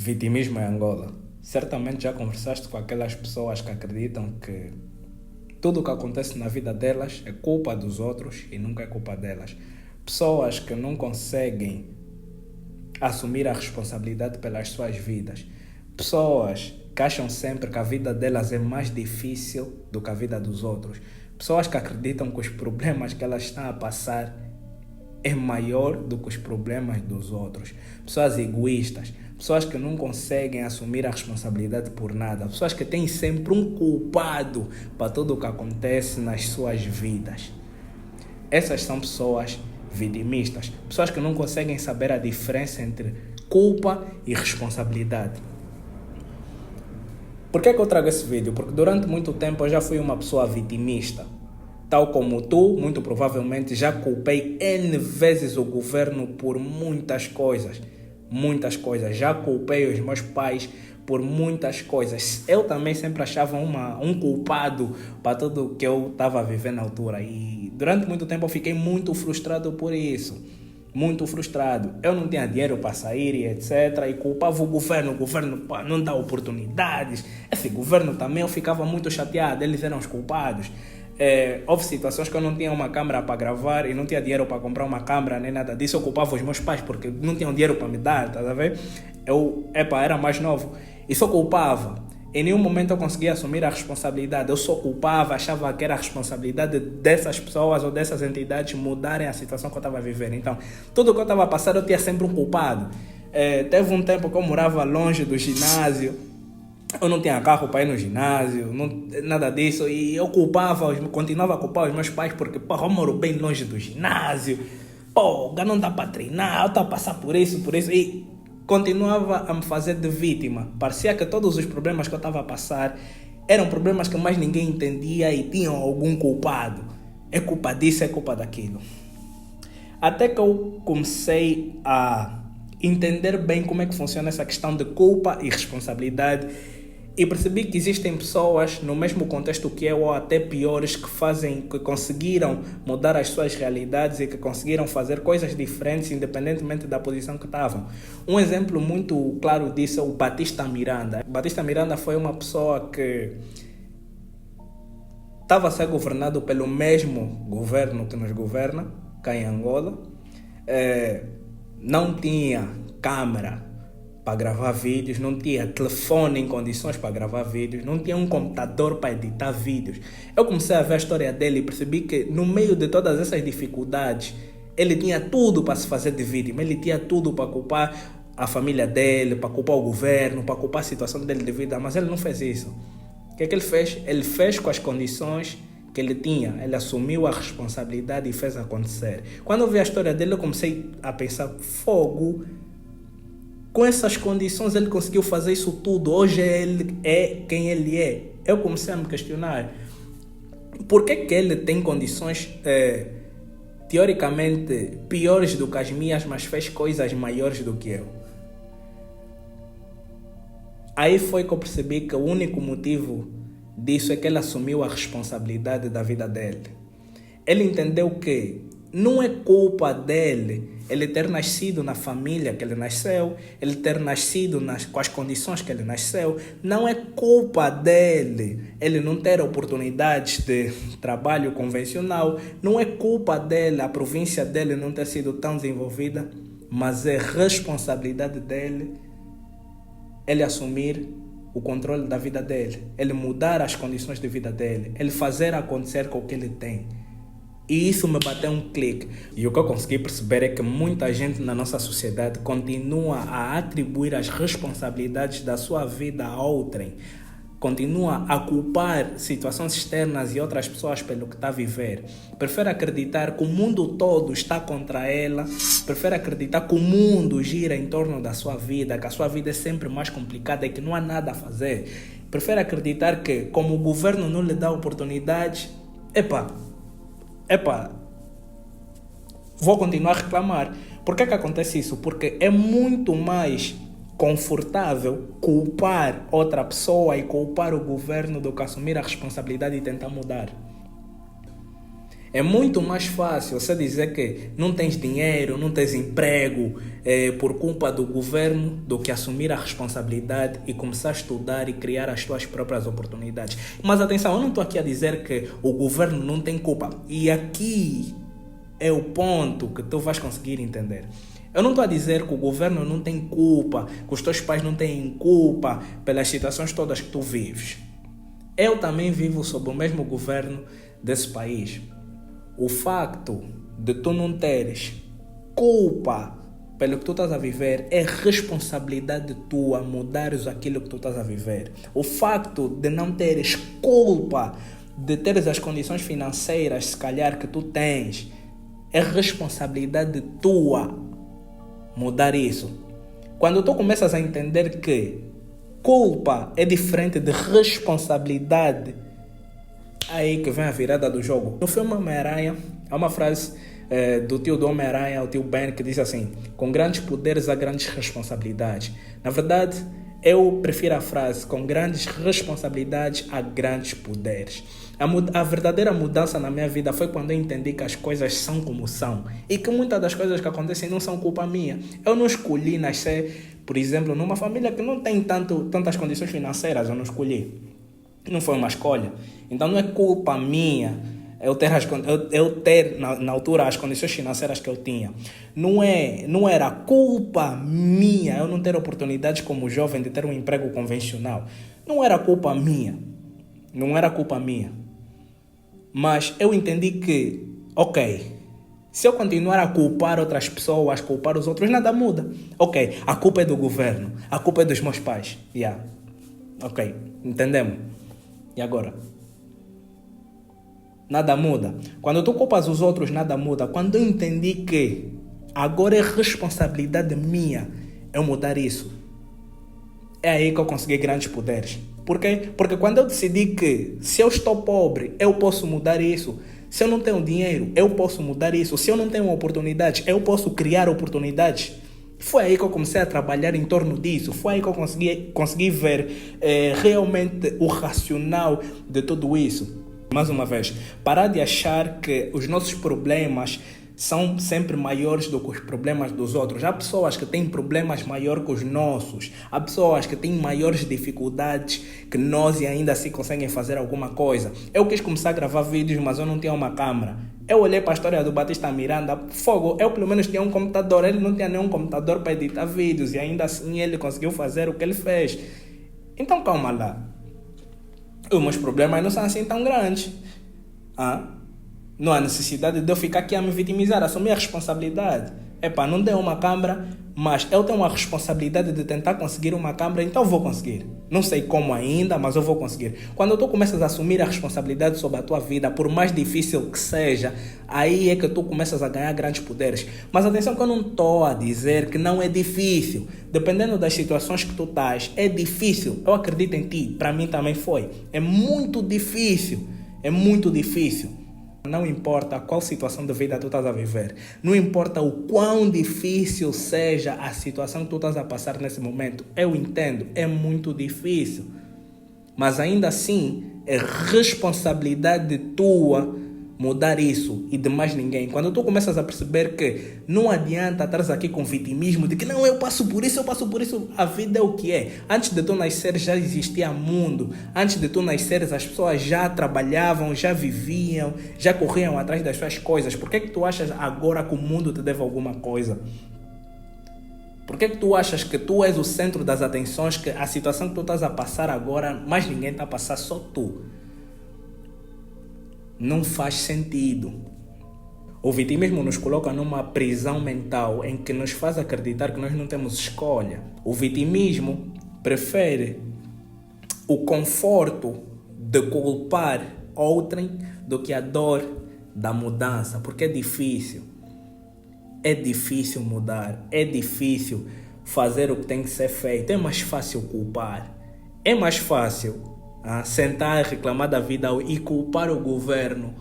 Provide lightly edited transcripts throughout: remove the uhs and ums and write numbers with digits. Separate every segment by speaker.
Speaker 1: Vitimismo em Angola. Certamente já conversaste com aquelas pessoas que acreditam que tudo o que acontece na vida delas é culpa dos outros e nunca é culpa delas. Pessoas que não conseguem assumir a responsabilidade pelas suas vidas. Pessoas que acham sempre que a vida delas é mais difícil do que a vida dos outros. Pessoas que acreditam que os problemas que elas estão a passar é maior do que os problemas dos outros. Pessoas egoístas, pessoas que não conseguem assumir a responsabilidade por nada, pessoas que têm sempre um culpado para tudo o que acontece nas suas vidas. Essas são pessoas vitimistas, pessoas que não conseguem saber a diferença entre culpa e responsabilidade. Por que eu trago esse vídeo? Porque durante muito tempo eu já fui uma pessoa vitimista. Tal como tu, muito provavelmente já culpei N vezes o governo por muitas coisas. Muitas coisas. Já culpei os meus pais por muitas coisas. Eu também sempre achava um culpado para tudo o que eu estava vivendo na altura. E durante muito tempo eu fiquei muito frustrado por isso. Muito frustrado. Eu não tinha dinheiro para sair e etc. E culpava o governo pá, não dá oportunidades. Esse governo também eu ficava muito chateado. Eles eram os culpados. Houve situações que eu não tinha uma câmera para gravar e não tinha dinheiro para comprar uma câmera nem nada disso. Eu culpava os meus pais porque não tinham dinheiro para me dar, tá a ver? Eu era mais novo e só culpava. Em nenhum momento eu conseguia assumir a responsabilidade. Eu só culpava, achava que era a responsabilidade dessas pessoas ou dessas entidades mudarem a situação que eu estava vivendo. Então, tudo que eu estava passando eu tinha sempre um culpado. Teve um tempo que eu morava longe do ginásio. Eu não tinha carro para ir no ginásio, nada disso. E eu continuava a culpar os meus pais porque eu moro bem longe do ginásio. Não dá para treinar, eu estou a passar por isso. E continuava a me fazer de vítima. Parecia que todos os problemas que eu estava a passar eram problemas que mais ninguém entendia e tinham algum culpado. É culpa disso, é culpa daquilo. Até que eu comecei a entender bem como é que funciona essa questão de culpa e responsabilidade e percebi que existem pessoas no mesmo contexto que eu ou até piores que conseguiram mudar as suas realidades e que conseguiram fazer coisas diferentes independentemente da posição que estavam. Um exemplo muito claro disso é o Batista Miranda. Batista Miranda foi uma pessoa que estava a ser governado pelo mesmo governo que nos governa, cá em Angola. Não tinha câmera para gravar vídeos, não tinha telefone em condições para gravar vídeos, não tinha um computador para editar vídeos. Eu comecei a ver a história dele e percebi que no meio de todas essas dificuldades, ele tinha tudo para se fazer de vítima, ele tinha tudo para culpar a família dele, para culpar o governo, para culpar a situação dele de vida, mas ele não fez isso. O que é que ele fez? Ele fez com as condições que ele tinha, ele assumiu a responsabilidade e fez acontecer. Quando eu vi a história dele, eu comecei a pensar, fogo, com essas condições ele conseguiu fazer isso tudo, hoje ele é quem ele é. Eu comecei a me questionar, por que ele tem condições teoricamente piores do que as minhas, mas fez coisas maiores do que eu? Aí foi que eu percebi que o único motivo disso é que ele assumiu a responsabilidade da vida dele. Ele entendeu que não é culpa dele ele ter nascido na família que ele nasceu, ele ter nascido com as condições que ele nasceu. Não é culpa dele ele não ter oportunidades de trabalho convencional. Não é culpa dele a província dele não ter sido tão desenvolvida, mas é responsabilidade dele ele assumir o controle da vida dele, ele mudar as condições de vida dele, ele fazer acontecer com o que ele tem. E isso me bateu um clique. E o que eu consegui perceber é que muita gente na nossa sociedade continua a atribuir as responsabilidades da sua vida a outrem. Continua a culpar situações externas e outras pessoas pelo que está a viver. Prefere acreditar que o mundo todo está contra ela. Prefere acreditar que o mundo gira em torno da sua vida, que a sua vida é sempre mais complicada e que não há nada a fazer. Prefere acreditar que, como o governo não lhe dá oportunidades, vou continuar a reclamar. Por que acontece isso? Porque é muito mais confortável culpar outra pessoa e culpar o governo do que assumir a responsabilidade e tentar mudar. É muito mais fácil você dizer que não tens dinheiro, não tens emprego por culpa do governo do que assumir a responsabilidade e começar a estudar e criar as tuas próprias oportunidades. Mas atenção, eu não estou aqui a dizer que o governo não tem culpa. E aqui é o ponto que tu vais conseguir entender. Eu não estou a dizer que o governo não tem culpa, que os teus pais não têm culpa pelas situações todas que tu vives. Eu também vivo sob o mesmo governo desse país. O facto de tu não teres culpa pelo que tu estás a viver é responsabilidade tua mudares aquilo que tu estás a viver. O facto de não teres culpa de teres as condições financeiras, se calhar, que tu tens, é responsabilidade tua mudar isso. Quando tu começas a entender que culpa é diferente de responsabilidade, aí que vem a virada do jogo. No filme Homem-Aranha, há uma frase do tio do Homem-Aranha, o tio Ben, que diz assim: com grandes poderes há grandes responsabilidades. Na verdade, eu prefiro a frase: com grandes responsabilidades há grandes poderes. A verdadeira mudança na minha vida foi quando eu entendi que as coisas são como são e que muitas das coisas que acontecem não são culpa minha. Eu não escolhi nascer, por exemplo, numa família que não tem tantas condições financeiras. Eu não escolhi. Não foi uma escolha. Então não é culpa minha eu ter na altura as condições financeiras que eu tinha. Não era culpa minha eu não ter oportunidades como jovem de ter um emprego convencional. Não era culpa minha. Não era culpa minha. Mas eu entendi que, ok, se eu continuar a culpar outras pessoas, culpar os outros, nada muda. Ok, a culpa é do governo, a culpa é dos meus pais. Ok, entendemos? E agora? Nada muda. Quando tu culpas os outros, nada muda. Quando eu entendi que agora é responsabilidade minha eu mudar isso, é aí que eu consegui grandes poderes. Por quê? Porque quando eu decidi que se eu estou pobre, eu posso mudar isso. Se eu não tenho dinheiro, eu posso mudar isso. Se eu não tenho oportunidades, eu posso criar oportunidades. Foi aí que eu comecei a trabalhar em torno disso. Foi aí que eu consegui ver realmente o racional de tudo isso. Mais uma vez, parar de achar que os nossos problemas são sempre maiores do que os problemas dos outros. Há pessoas que têm problemas maiores que os nossos. Há pessoas que têm maiores dificuldades que nós e ainda assim conseguem fazer alguma coisa. Eu quis começar a gravar vídeos, mas eu não tinha uma câmera. Eu olhei para a história do Batista Miranda, fogo, eu pelo menos tinha um computador, ele não tinha nenhum computador para editar vídeos e ainda assim ele conseguiu fazer o que ele fez. Então calma lá. Os meus problemas não são assim tão grandes. Não há necessidade de eu ficar aqui a me vitimizar, assumir a responsabilidade. Não tenho uma câmera, mas eu tenho a responsabilidade de tentar conseguir uma câmera, então eu vou conseguir. Não sei como ainda, mas eu vou conseguir. Quando tu começas a assumir a responsabilidade sobre a tua vida, por mais difícil que seja, aí é que tu começas a ganhar grandes poderes. Mas atenção que eu não estou a dizer que não é difícil. Dependendo das situações que tu estás, é difícil. Eu acredito em ti, para mim também foi. É muito difícil. É muito difícil. Não importa qual situação de vida tu estás a viver, não importa o quão difícil seja a situação que tu estás a passar nesse momento, eu entendo, é muito difícil, mas ainda assim é responsabilidade tua mudar isso e de mais ninguém. Quando tu começas a perceber que não adianta estar aqui com vitimismo de que não, eu passo por isso, a vida é o que é. Antes de tu nascer já existia mundo, antes de tu nasceres as pessoas já trabalhavam, já viviam, já corriam atrás das suas coisas. Por que tu achas agora que o mundo te deve alguma coisa? Por que tu achas que tu és o centro das atenções, que a situação que tu estás a passar agora, mais ninguém está a passar, só tu? Não faz sentido. O vitimismo nos coloca numa prisão mental em que nos faz acreditar que nós não temos escolha. O vitimismo prefere o conforto de culpar outrem do que a dor da mudança, porque é difícil. É difícil mudar, é difícil fazer o que tem que ser feito. É mais fácil culpar, é mais fácil sentar, reclamar da vida e culpar o governo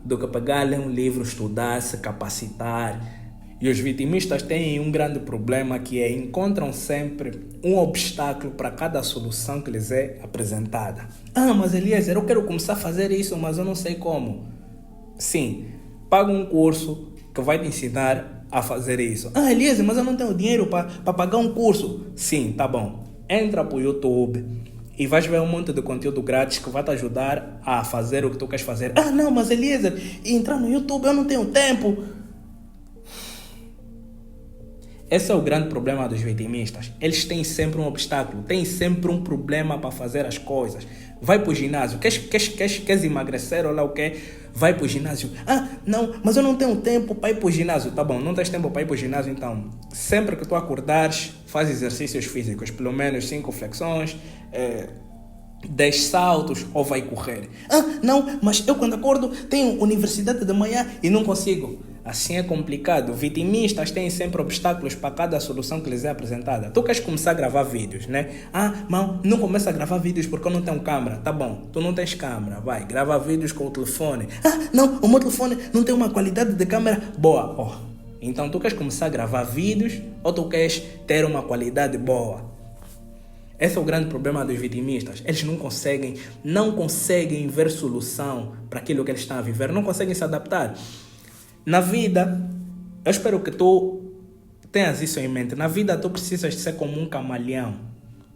Speaker 1: do que pegar, ler um livro, estudar, se capacitar. E os vitimistas têm um grande problema, que é encontram sempre um obstáculo para cada solução que lhes é apresentada. Mas Eliezer, eu quero começar a fazer isso, mas eu não sei como. Sim, paga um curso que vai te ensinar a fazer isso. Ah, Eliezer, mas eu não tenho dinheiro para pagar um curso. Sim, tá bom. Entra para o YouTube e vais ver um monte de conteúdo grátis que vai te ajudar a fazer o que tu queres fazer. Ah, não, mas Eliezer, entrar no YouTube eu não tenho tempo. Esse é o grande problema dos vitimistas. Eles têm sempre um obstáculo, têm sempre um problema para fazer as coisas. Vai para o ginásio, queres emagrecer ou lá o quê? Vai para o ginásio. Ah, não, mas eu não tenho tempo para ir para o ginásio. Tá bom, não tens tempo para ir para o ginásio, então sempre que tu acordares, faz exercícios físicos, pelo menos 5 flexões, 10 saltos ou vai correr. Ah, não, mas eu quando acordo tenho universidade de manhã e não consigo. Assim é complicado. Vitimistas têm sempre obstáculos para cada solução que lhes é apresentada. Tu queres começar a gravar vídeos, né? Ah, não começa a gravar vídeos porque eu não tenho câmera. Tá bom, tu não tens câmera, vai, grava vídeos com o telefone. Ah, não, o meu telefone não tem uma qualidade de câmera boa. Oh, então tu queres começar a gravar vídeos ou tu queres ter uma qualidade boa? Esse é o grande problema dos vitimistas. Eles não conseguem ver solução para aquilo que eles estão a viver, não conseguem se adaptar. Na vida, eu espero que tu tenhas isso em mente. Na vida, tu precisas ser como um camaleão.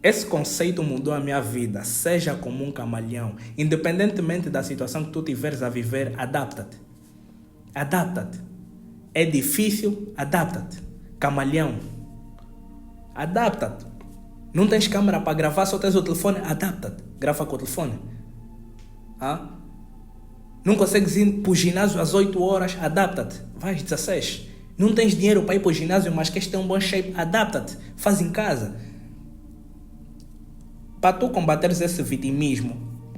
Speaker 1: Esse conceito mudou a minha vida. Seja como um camaleão. Independentemente da situação que tu tiveres a viver, adapta-te. Adapta-te. É difícil? Adapta-te. Camaleão. Adapta-te. Não tens câmera para gravar, só tens o telefone? Adapta-te. Grava com o telefone. Não consegues ir para o ginásio às 8 horas? Adapta-te. Vai às 16. Não tens dinheiro para ir para o ginásio, mas queres ter um bom shape? Adapta-te. Faz em casa. Para tu combateres esse vitimismo,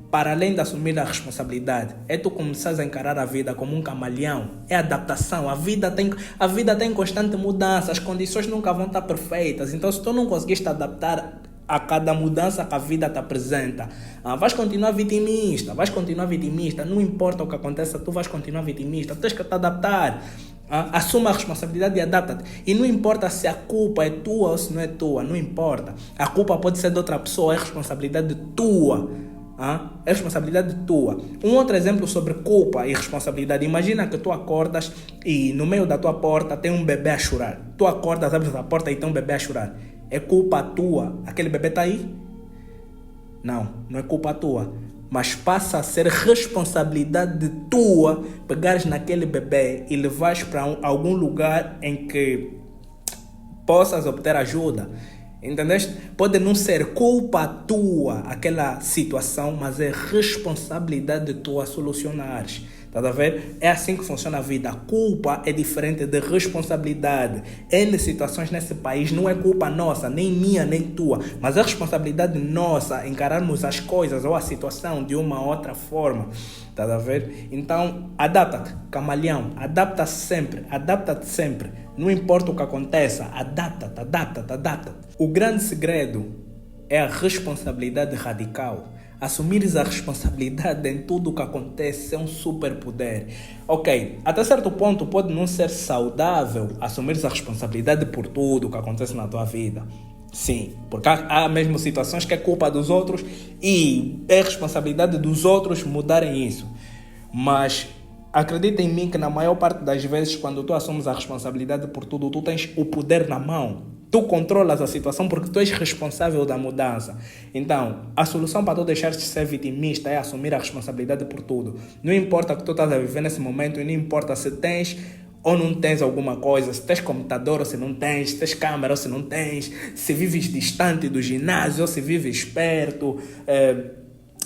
Speaker 1: para além de assumir a responsabilidade, é tu começares a encarar a vida como um camaleão. É adaptação. A vida tem constante mudança. As condições nunca vão estar perfeitas. Então, se tu não conseguiste adaptar a cada mudança que a vida te apresenta, vais continuar vitimista. Não importa o que aconteça, tu vais continuar vitimista. Tu tens que te adaptar. Assuma a responsabilidade e adapta-te. E não importa se a culpa é tua ou se não é tua. Não importa. A culpa pode ser de outra pessoa. É responsabilidade tua. É responsabilidade tua. Um outro exemplo sobre culpa e responsabilidade. Imagina que tu acordas e no meio da tua porta tem um bebê a chorar. Tu acordas, abres a porta e tem um bebê a chorar. É culpa tua? Aquele bebê está aí? Não é culpa tua. Mas passa a ser responsabilidade tua pegares naquele bebê e levares para algum lugar em que possas obter ajuda. Entendeste? Pode não ser culpa tua aquela situação, mas é responsabilidade tua solucionares. Tá a ver? É assim que funciona a vida. A culpa é diferente de responsabilidade. N situações nesse país não é culpa nossa, nem minha, nem tua, mas é responsabilidade nossa encararmos as coisas ou a situação de uma outra forma. Tá a ver? Então, adapta-te, camaleão. Adapta-te sempre. Não importa o que aconteça, adapta-te. O grande segredo é a responsabilidade radical. Assumires a responsabilidade em tudo o que acontece é um superpoder. Ok, até certo ponto pode não ser saudável assumires a responsabilidade por tudo o que acontece na tua vida. Sim, porque há mesmo situações que é culpa dos outros e é responsabilidade dos outros mudarem isso. Mas acredita em mim que na maior parte das vezes, quando tu assumes a responsabilidade por tudo, tu tens o poder na mão. Tu controlas a situação porque tu és responsável da mudança. Então, a solução para tu deixares de ser vitimista é assumir a responsabilidade por tudo. Não importa o que tu estás a viver nesse momento, e não importa se tens ou não tens alguma coisa, se tens computador ou se não tens, se tens câmera ou se não tens, se vives distante do ginásio ou se vives perto,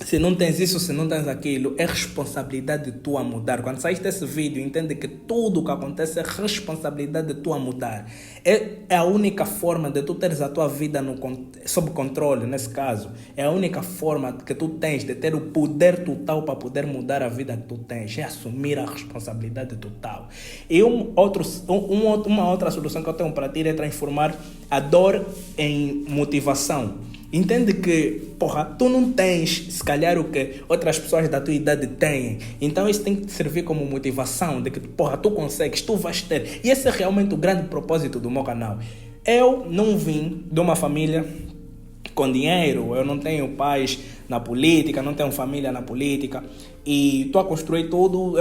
Speaker 1: se não tens isso, se não tens aquilo, é responsabilidade tua mudar. Quando saíste desse vídeo, entende que tudo o que acontece é responsabilidade tua mudar. É a única forma de tu teres a tua vida sob controle, nesse caso. É a única forma que tu tens de ter o poder total para poder mudar a vida que tu tens. É assumir a responsabilidade total. E uma outra solução que eu tenho para ti é transformar a dor em motivação. Entende que, tu não tens, se calhar, o que outras pessoas da tua idade têm. Então isso tem que te servir como motivação, de que, tu consegues, tu vais ter. E esse é realmente o grande propósito do meu canal. Eu não vim de uma família com dinheiro, eu não tenho pais na política, não tenho família na política. E estou a construir tudo,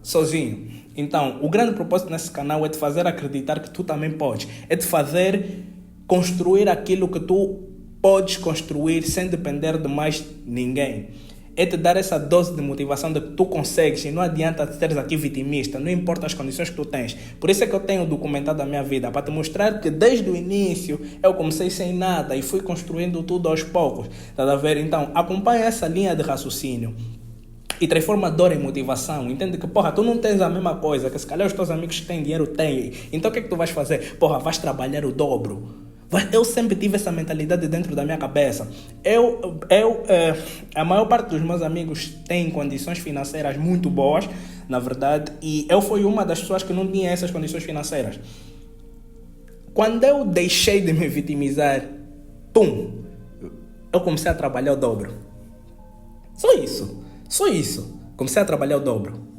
Speaker 1: sozinho. Então, o grande propósito nesse canal é te fazer acreditar que tu também podes. É te fazer construir aquilo que tu podes construir sem depender de mais ninguém. É te dar essa dose de motivação de que tu consegues e não adianta seres aqui vitimista, não importa as condições que tu tens. Por isso é que eu tenho documentado a minha vida, para te mostrar que desde o início eu comecei sem nada e fui construindo tudo aos poucos. Tá a ver? Então, acompanha essa linha de raciocínio e transforma dor em motivação. Entende que, porra, tu não tens a mesma coisa, que se calhar os teus amigos que têm dinheiro têm. Então o que é que tu vais fazer? Porra, vais trabalhar o dobro. Eu sempre tive essa mentalidade dentro da minha cabeça. A maior parte dos meus amigos tem condições financeiras muito boas, na verdade, e eu fui uma das pessoas que não tinha essas condições financeiras. Quando eu deixei de me vitimizar, eu comecei a trabalhar o dobro. Só isso. Comecei a trabalhar o dobro.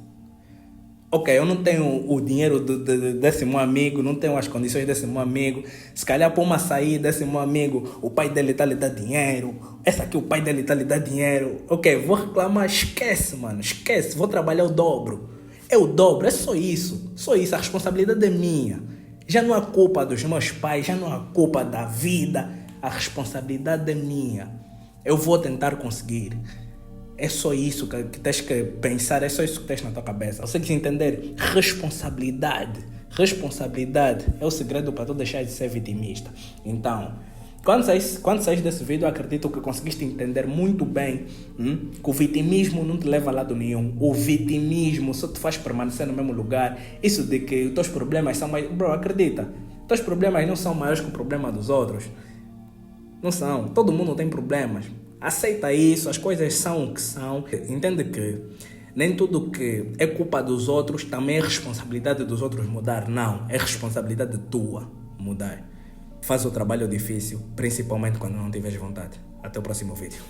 Speaker 1: Ok, eu não tenho o dinheiro desse meu amigo, não tenho as condições desse meu amigo. Se calhar para uma sair desse meu amigo, o pai dele está lhe dando dinheiro. Essa aqui, o pai dele está lhe dando dinheiro. Ok, vou reclamar, esquece, mano, esquece. Vou trabalhar o dobro. É o dobro, é só isso. Só isso, a responsabilidade é minha. Já não há culpa dos meus pais, já não há culpa da vida. A responsabilidade é minha. Eu vou tentar conseguir. É só isso que tens que pensar, é só isso que tens na tua cabeça. Você quer entender? Responsabilidade é o segredo para tu deixar de ser vitimista. Então, quando saís desse vídeo, eu acredito que conseguiste entender muito bem que o vitimismo não te leva a lado nenhum. O vitimismo só te faz permanecer no mesmo lugar. Isso de que os teus problemas são mais... Bro, acredita, os teus problemas não são maiores que o problema dos outros. Não são. Todo mundo tem problemas. Aceita isso, as coisas são o que são. Entende que nem tudo que é culpa dos outros também é responsabilidade dos outros mudar. Não, é responsabilidade tua mudar. Faz o trabalho difícil, principalmente quando não tiveres vontade. Até o próximo vídeo.